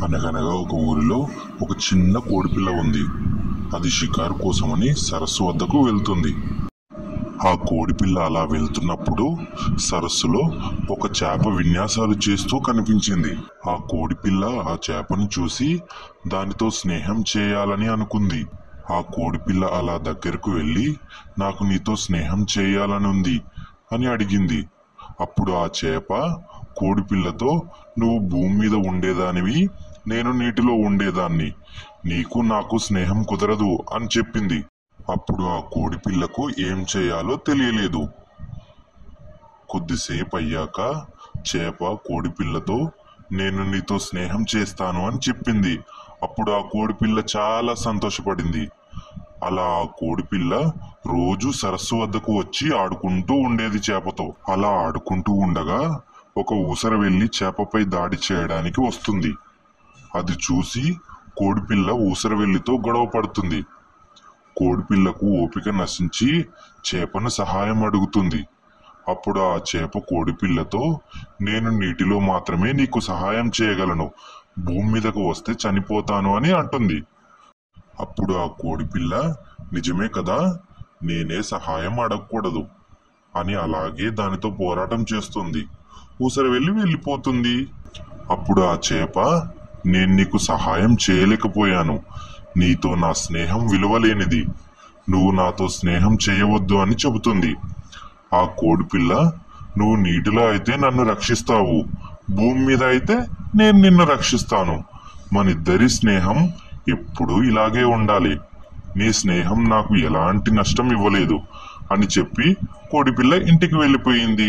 అనగనగా ఒక ఊరిలో ఒక చిన్న కోడిపిల్ల ఉంది. అది షికారు కోసమని సరస్సు వద్దకు వెళ్తుంది. ఆ కోడిపిల్ల అలా వెళ్తున్నప్పుడు సరస్సులో ఒక చేప విన్యాసాలు చేస్తూ కనిపించింది. ఆ కోడిపిల్ల ఆ చేపను చూసి దానితో స్నేహం చేయాలని అనుకుంది. ఆ కోడిపిల్ల అలా దగ్గరకు వెళ్ళి, నాకు నీతో స్నేహం చేయాలని ఉంది అని అడిగింది. అప్పుడు ఆ చేప కోడిపిల్లతో, నువ్వు భూమి మీద ఉండేదానివి, నేను నీటిలో ఉండేదాన్ని, నీకు నాకు స్నేహం కుదరదు అని చెప్పింది. అప్పుడు ఆ కోడిపిల్లకు ఏం చేయాలో తెలియలేదు. కొద్దిసేపు అయ్యాక చేప కోడిపిల్లతో, నేను నీతో స్నేహం చేస్తాను అని చెప్పింది. అప్పుడు ఆ కోడిపిల్ల చాలా సంతోషపడింది. అలా ఆ కోడిపిల్ల రోజు సరస్సు వద్దకు వచ్చి ఆడుకుంటూ ఉండేది చేపతో. అలా ఆడుకుంటూ ఉండగా ఒక ఊసర వెళ్లి చేపపై దాడి చేయడానికి వస్తుంది. అది చూసి కోడిపిల్ల ఊసరవెల్లితో గొడవ పడుతుంది. కోడిపిల్లకు ఓపిక నశించి చేపను సహాయం అడుగుతుంది. అప్పుడు ఆ చేప కోడిపిల్లతో, నేను నీటిలో మాత్రమే నీకు సహాయం చేయగలను, భూమి మీదకు వస్తే చనిపోతాను అని అంటుంది. అప్పుడు ఆ కోడిపిల్ల, నిజమే కదా, నేనే సహాయం అడగకూడదు అని అలాగే దానితో పోరాటం చేస్తుంది. ఊసరవెల్లి వెళ్ళిపోతుంది. అప్పుడు ఆ చేప, నేను నీకు సహాయం చేయలేకపోయాను, నీతో నా స్నేహం విలువలేనిది, నువ్వు నాతో స్నేహం చేయవద్దు అని చెబుతుంది. ఆ కోడిపిల్ల, నువ్వు నీటిలో అయితే నన్ను రక్షిస్తావు, భూమి మీద అయితే నేను నిన్ను రక్షిస్తాను, మనిద్దరి స్నేహం ఎప్పుడూ ఇలాగే ఉండాలి, నీ స్నేహం నాకు ఎలాంటి నష్టం ఇవ్వలేదు అని చెప్పి కోడిపిల్ల ఇంటికి వెళ్ళిపోయింది.